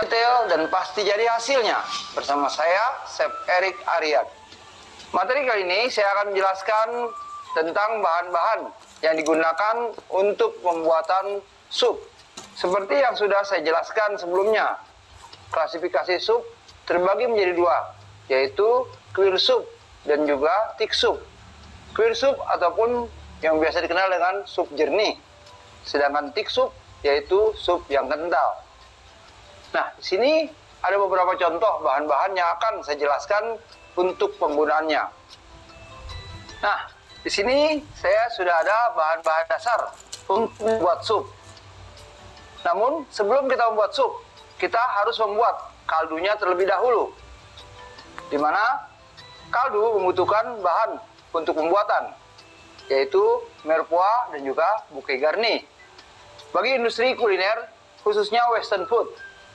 detail dan pasti jadi hasilnya. Bersama saya, Chef Erik Aryan. Materi kali ini saya akan menjelaskan tentang bahan-bahan yang digunakan untuk pembuatan sup. Seperti yang sudah saya jelaskan sebelumnya, klasifikasi sup terbagi menjadi dua, yaitu clear soup dan juga thick soup. Clear soup ataupun yang biasa dikenal dengan sup jernih, sedangkan thick soup yaitu sup yang kental. Nah, di sini ada beberapa contoh bahan-bahan yang akan saya jelaskan untuk penggunaannya. Nah, di sini saya sudah ada bahan-bahan dasar untuk membuat sup. Namun, sebelum kita membuat sup, kita harus membuat kaldunya terlebih dahulu. Di mana kaldu membutuhkan bahan untuk pembuatan, yaitu mirepoix dan juga bouquet garni. Bagi industri kuliner, khususnya western food,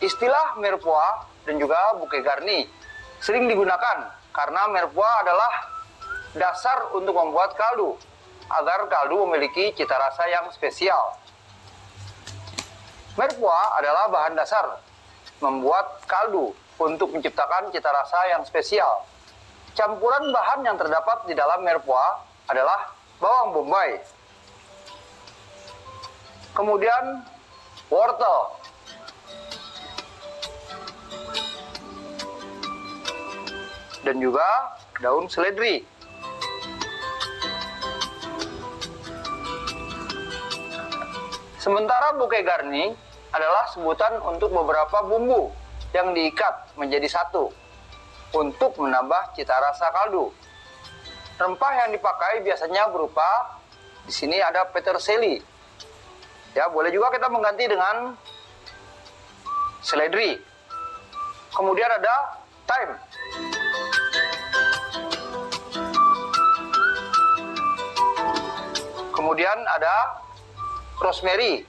istilah mirepoix dan juga bouquet garni sering digunakan karena mirepoix adalah dasar untuk membuat kaldu, agar kaldu memiliki cita rasa yang spesial. Mirepoix adalah bahan dasar membuat kaldu untuk menciptakan cita rasa yang spesial. Campuran bahan yang terdapat di dalam mirepoix adalah bawang bombay, kemudian wortel, dan juga daun seledri. Sementara bouquet garni adalah sebutan untuk beberapa bumbu yang diikat menjadi satu untuk menambah cita rasa kaldu. Rempah yang dipakai biasanya berupa, di sini ada peterseli. Ya, boleh juga kita mengganti dengan seledri. Kemudian ada thyme. Kemudian ada rosemary.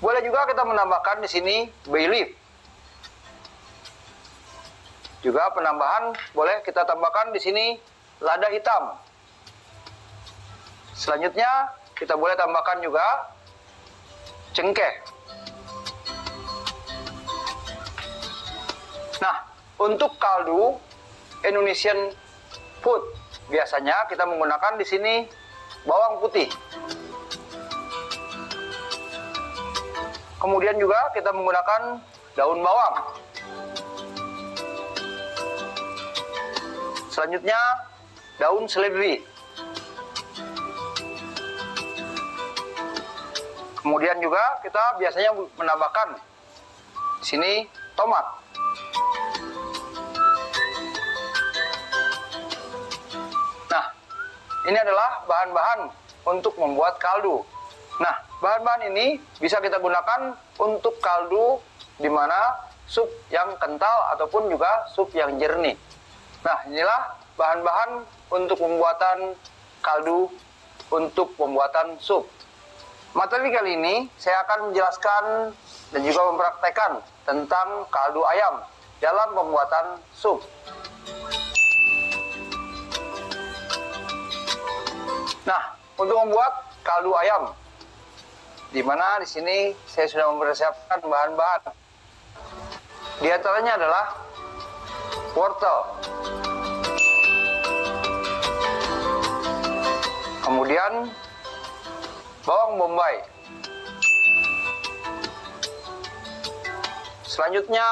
Boleh juga kita menambahkan di sini bay leaf. Juga penambahan boleh kita tambahkan di sini lada hitam. Selanjutnya kita boleh tambahkan juga cengkeh. Nah, untuk kaldu Indonesian food biasanya kita menggunakan di sini bawang putih. Kemudian juga kita menggunakan daun bawang. Selanjutnya daun seledri. Kemudian juga kita biasanya menambahkan di sini tomat. Nah, ini adalah bahan-bahan untuk membuat kaldu. Nah, bahan-bahan ini bisa kita gunakan untuk kaldu di mana sup yang kental ataupun juga sup yang jernih. Nah, inilah bahan-bahan untuk pembuatan kaldu untuk pembuatan sup. Materi kali ini saya akan menjelaskan dan juga mempraktekkan tentang kaldu ayam dalam pembuatan sup. Nah, untuk membuat kaldu ayam, di mana di sini saya sudah mempersiapkan bahan-bahan. Di antaranya adalah wortel, kemudian bawang bombay, selanjutnya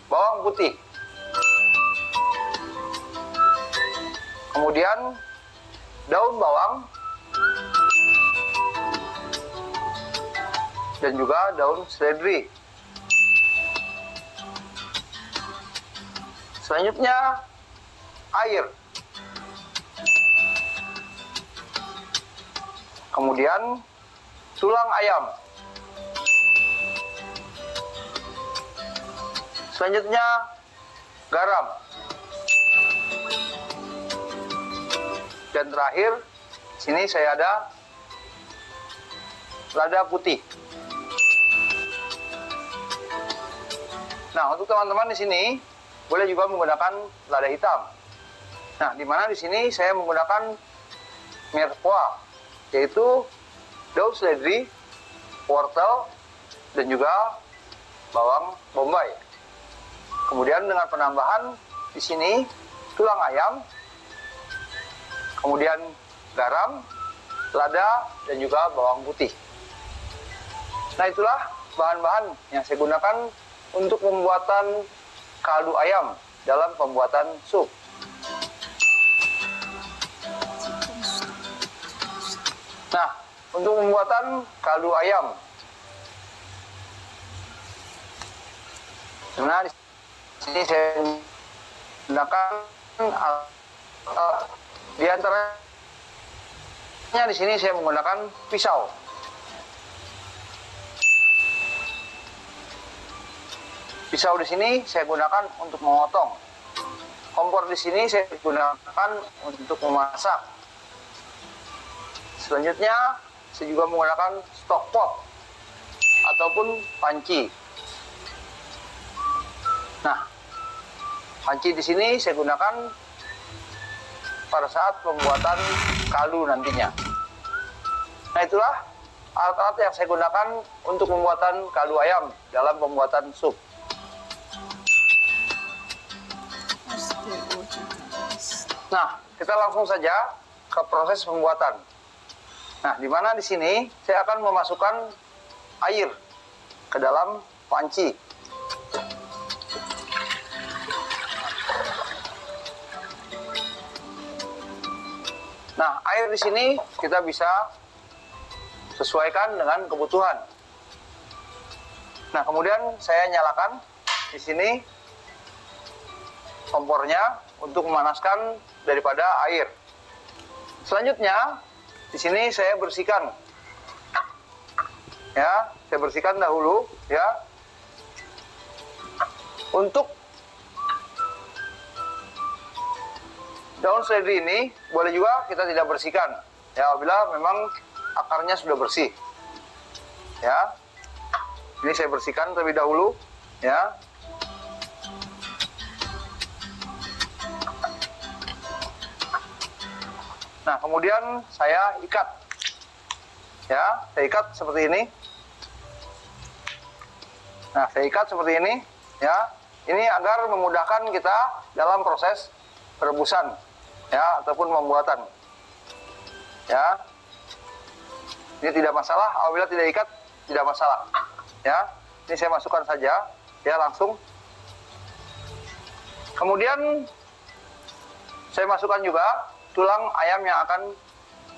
bawang putih, kemudian daun bawang, dan juga daun seledri. Selanjutnya air, kemudian tulang ayam, selanjutnya garam, dan terakhir sini saya ada lada putih. Nah, untuk teman-teman di sini boleh juga menggunakan lada hitam. Nah, di mana di sini saya menggunakan mirepoix, yaitu daun seledri, wortel, dan juga bawang bombay. Kemudian dengan penambahan di sini tulang ayam, kemudian garam, lada, dan juga bawang putih. Nah, itulah bahan-bahan yang saya gunakan untuk pembuatan kaldu ayam dalam pembuatan sup. Nah, untuk pembuatan kaldu ayam, nah, di sini saya gunakan di antaranya di sini saya menggunakan pisau. Pisau di sini saya gunakan untuk memotong. Kompor di sini saya gunakan untuk memasak. Selanjutnya, saya juga menggunakan stock pot ataupun panci. Nah, panci di sini saya gunakan pada saat pembuatan kaldu nantinya. Nah, itulah alat-alat yang saya gunakan untuk pembuatan kaldu ayam dalam pembuatan sup. Nah, kita langsung saja ke proses pembuatan. Nah, di mana di sini saya akan memasukkan air ke dalam panci. Nah, air di sini kita bisa sesuaikan dengan kebutuhan. Nah, kemudian saya nyalakan di sini kompornya untuk memanaskan daripada air. Selanjutnya, di sini saya bersihkan. Ya, saya bersihkan dahulu ya. Untuk daun seledri ini boleh juga kita tidak bersihkan. Ya, apabila memang akarnya sudah bersih. Ya. Ini saya bersihkan terlebih dahulu ya. Nah, kemudian saya ikat. Ya, saya ikat seperti ini. Nah, saya ikat seperti ini, ya. Ini agar memudahkan kita dalam proses perebusan, ya, ataupun pembuatan. Ya. Ini tidak masalah, apabila tidak ikat tidak masalah. Ya. Ini saya masukkan saja, ya, langsung. Kemudian saya masukkan juga tulang ayam yang akan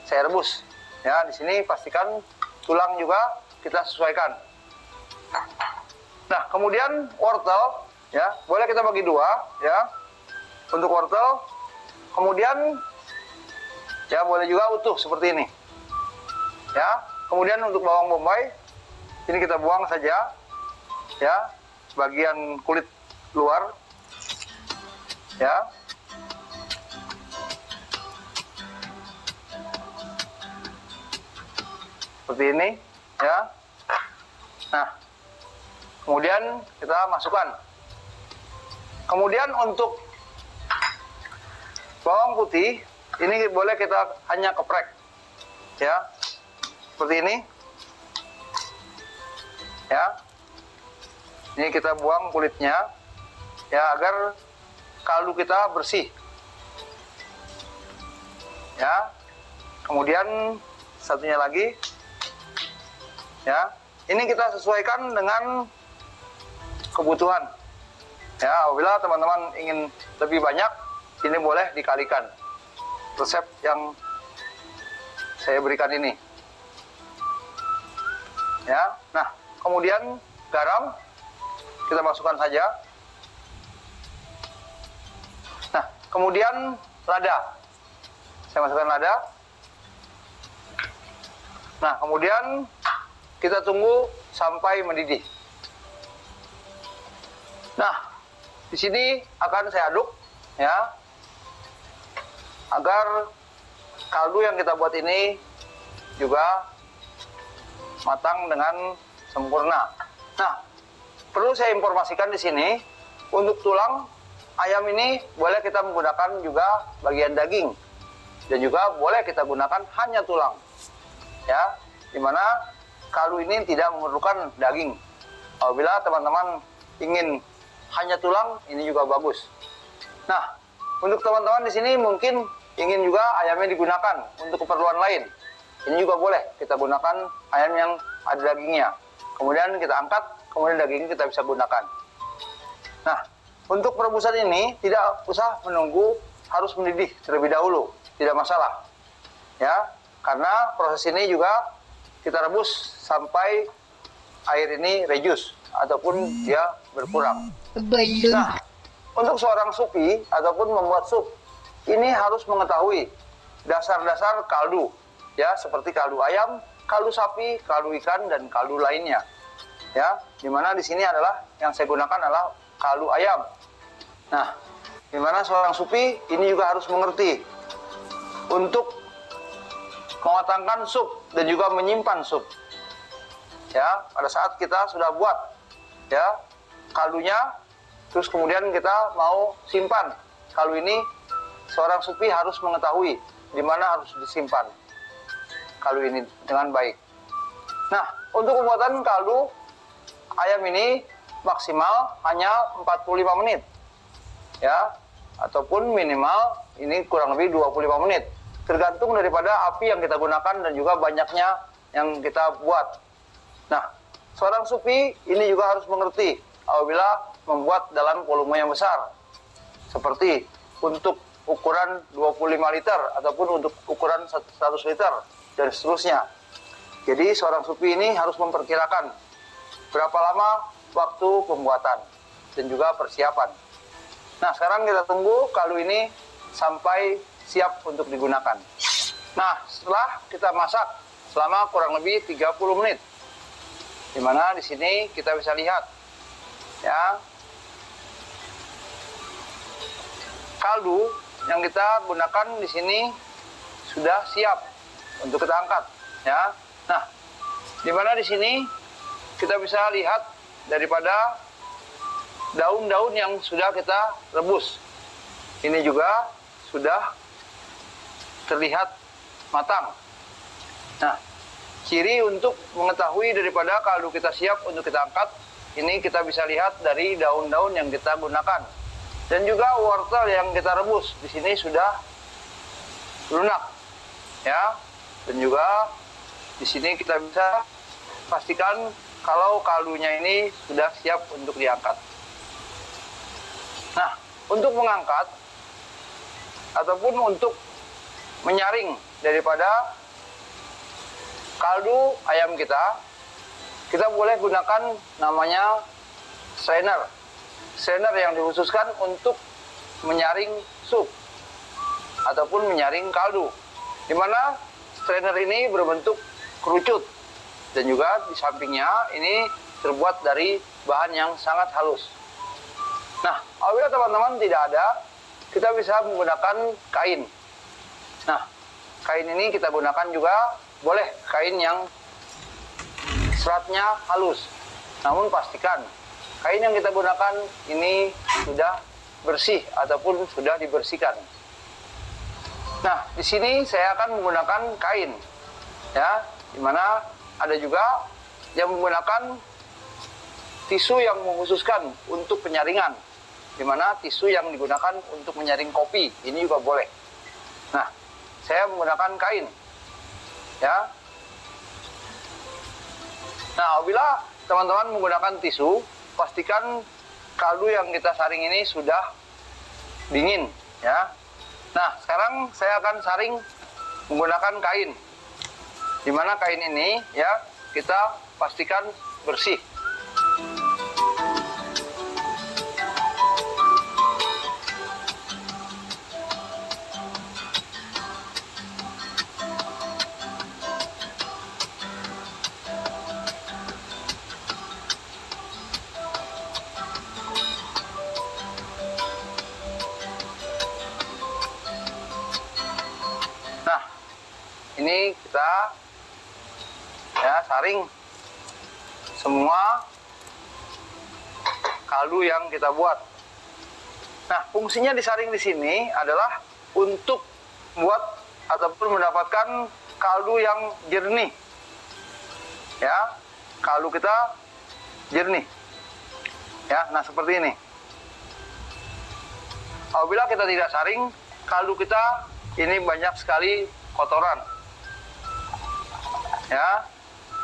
saya rebus. Ya, di sini pastikan tulang juga kita sesuaikan. Nah, kemudian wortel, ya, boleh kita bagi dua, ya, untuk wortel. Kemudian, ya, boleh juga utuh seperti ini. Ya, kemudian untuk bawang bombay, ini kita buang saja, ya, bagian kulit luar, ya. Seperti ini, ya. Nah, kemudian kita masukkan. Kemudian untuk bawang putih, ini boleh kita hanya keprek, ya, seperti ini, ya. Ini kita buang kulitnya, ya, agar kaldu kita bersih, ya. Kemudian satunya lagi. Ya, ini kita sesuaikan dengan kebutuhan. Ya, apabila teman-teman ingin lebih banyak, ini boleh dikalikan resep yang saya berikan ini. Ya, nah, kemudian garam kita masukkan saja. Nah, kemudian lada, saya masukkan lada. Nah, kemudian kita tunggu sampai mendidih. Nah, di sini akan saya aduk, ya, agar kaldu yang kita buat ini juga matang dengan sempurna. Nah, perlu saya informasikan di sini, untuk tulang ayam ini boleh kita menggunakan juga bagian daging, dan juga boleh kita gunakan hanya tulang, ya, dimana kaldu ini tidak memerlukan daging. Apabila teman-teman ingin hanya tulang, ini juga bagus. Nah, untuk teman-teman di sini mungkin ingin juga ayamnya digunakan untuk keperluan lain. Ini juga boleh kita gunakan ayam yang ada dagingnya. Kemudian kita angkat, kemudian daging kita bisa gunakan. Nah, untuk perebusan ini tidak usah menunggu harus mendidih terlebih dahulu, tidak masalah. Ya, karena proses ini juga kita rebus sampai air ini reduce ataupun dia berkurang. Nah, untuk seorang supi ataupun membuat sup, ini harus mengetahui dasar-dasar kaldu, ya, seperti kaldu ayam, kaldu sapi, kaldu ikan, dan kaldu lainnya. Ya, dimana di sini adalah yang saya gunakan adalah kaldu ayam. Nah, dimana seorang supi ini juga harus mengerti untuk mematangkan sup dan juga menyimpan sup. Ya, pada saat kita sudah buat ya kaldunya, terus kemudian kita mau simpan kaldu ini, seorang supi harus mengetahui di mana harus disimpan kaldu ini dengan baik. Nah, untuk pembuatan kaldu ayam ini maksimal hanya 45 menit. Ya, ataupun minimal ini kurang lebih 25 menit. Tergantung daripada api yang kita gunakan dan juga banyaknya yang kita buat. Nah, seorang supi ini juga harus mengerti apabila membuat dalam volume yang besar. Seperti untuk ukuran 25 liter ataupun untuk ukuran 100 liter dan seterusnya. Jadi seorang supi ini harus memperkirakan berapa lama waktu pembuatan dan juga persiapan. Nah, sekarang kita tunggu kaldu ini sampai siap untuk digunakan. Nah, setelah kita masak selama kurang lebih 30 menit. Dimana di sini kita bisa lihat ya, kaldu yang kita gunakan di sini sudah siap untuk kita angkat ya. Nah, dimana di sini kita bisa lihat daripada daun-daun yang sudah kita rebus. Ini juga sudah terlihat matang. Nah, ciri untuk mengetahui daripada kaldu kita siap untuk kita angkat, ini kita bisa lihat dari daun-daun yang kita gunakan. Dan juga wortel yang kita rebus di sini sudah lunak. Ya. Dan juga di sini kita bisa pastikan kalau kaldunya ini sudah siap untuk diangkat. Nah, untuk mengangkat ataupun untuk menyaring daripada kaldu ayam kita boleh gunakan namanya strainer. Strainer yang dikhususkan untuk menyaring sup ataupun menyaring kaldu. Di mana strainer ini berbentuk kerucut dan juga di sampingnya ini terbuat dari bahan yang sangat halus. Nah, apabila teman-teman tidak ada, kita bisa menggunakan kain. Nah, kain ini kita gunakan juga boleh kain yang seratnya halus. Namun pastikan kain yang kita gunakan ini sudah bersih ataupun sudah dibersihkan. Nah, di sini saya akan menggunakan kain. Ya, dimana ada juga yang menggunakan tisu yang mengkhususkan untuk penyaringan. Dimana tisu yang digunakan untuk menyaring kopi, ini juga boleh. Nah, saya menggunakan kain. Ya. Nah, apabila teman-teman menggunakan tisu, pastikan kaldu yang kita saring ini sudah dingin, ya. Nah, sekarang saya akan saring menggunakan kain. Di mana kain ini, ya, kita pastikan bersih. Ini kita ya saring semua kaldu yang kita buat. Nah, fungsinya disaring di sini adalah untuk buat ataupun mendapatkan kaldu yang jernih. Ya, kaldu kita jernih. Ya, nah seperti ini. Apabila kita tidak saring, kaldu kita ini banyak sekali kotoran. Ya.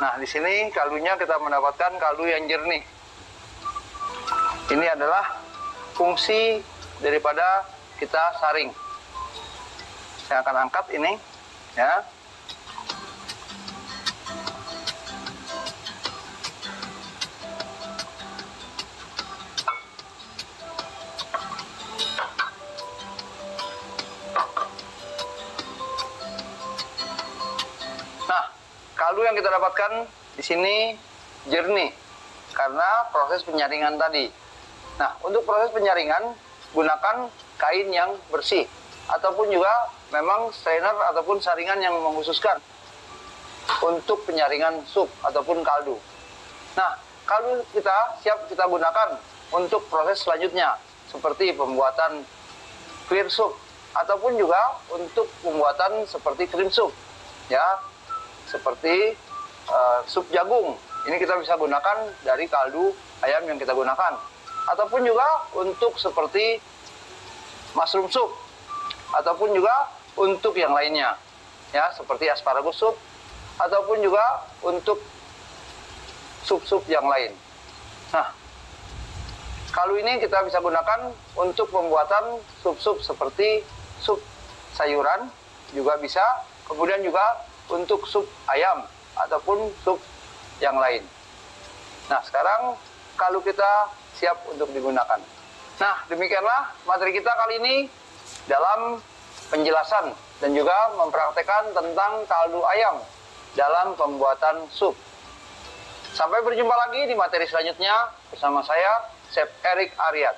Nah, di sini kaldunya kita mendapatkan kaldu yang jernih. Ini adalah fungsi daripada kita saring. Saya akan angkat ini, ya. Nah, kaldu yang kita dapatkan di sini jernih karena proses penyaringan tadi. Nah, untuk proses penyaringan gunakan kain yang bersih ataupun juga memang strainer ataupun saringan yang mengkhususkan untuk penyaringan sup ataupun kaldu. Nah, kaldu kita siap kita gunakan untuk proses selanjutnya seperti pembuatan clear soup ataupun juga untuk pembuatan seperti cream soup, ya, seperti sup jagung. Ini kita bisa gunakan dari kaldu ayam yang kita gunakan, ataupun juga untuk seperti mushroom soup, ataupun juga untuk yang lainnya, ya, seperti asparagus soup, ataupun juga untuk sup-sup yang lain. Nah, kaldu ini kita bisa gunakan untuk pembuatan sup-sup seperti sup sayuran juga bisa, kemudian juga untuk sup ayam ataupun sup yang lain. Nah, sekarang kaldu kita siap untuk digunakan. Nah, demikianlah materi kita kali ini dalam penjelasan dan juga mempraktekkan tentang kaldu ayam dalam pembuatan sup. Sampai berjumpa lagi di materi selanjutnya bersama saya, Chef Erik Aryat.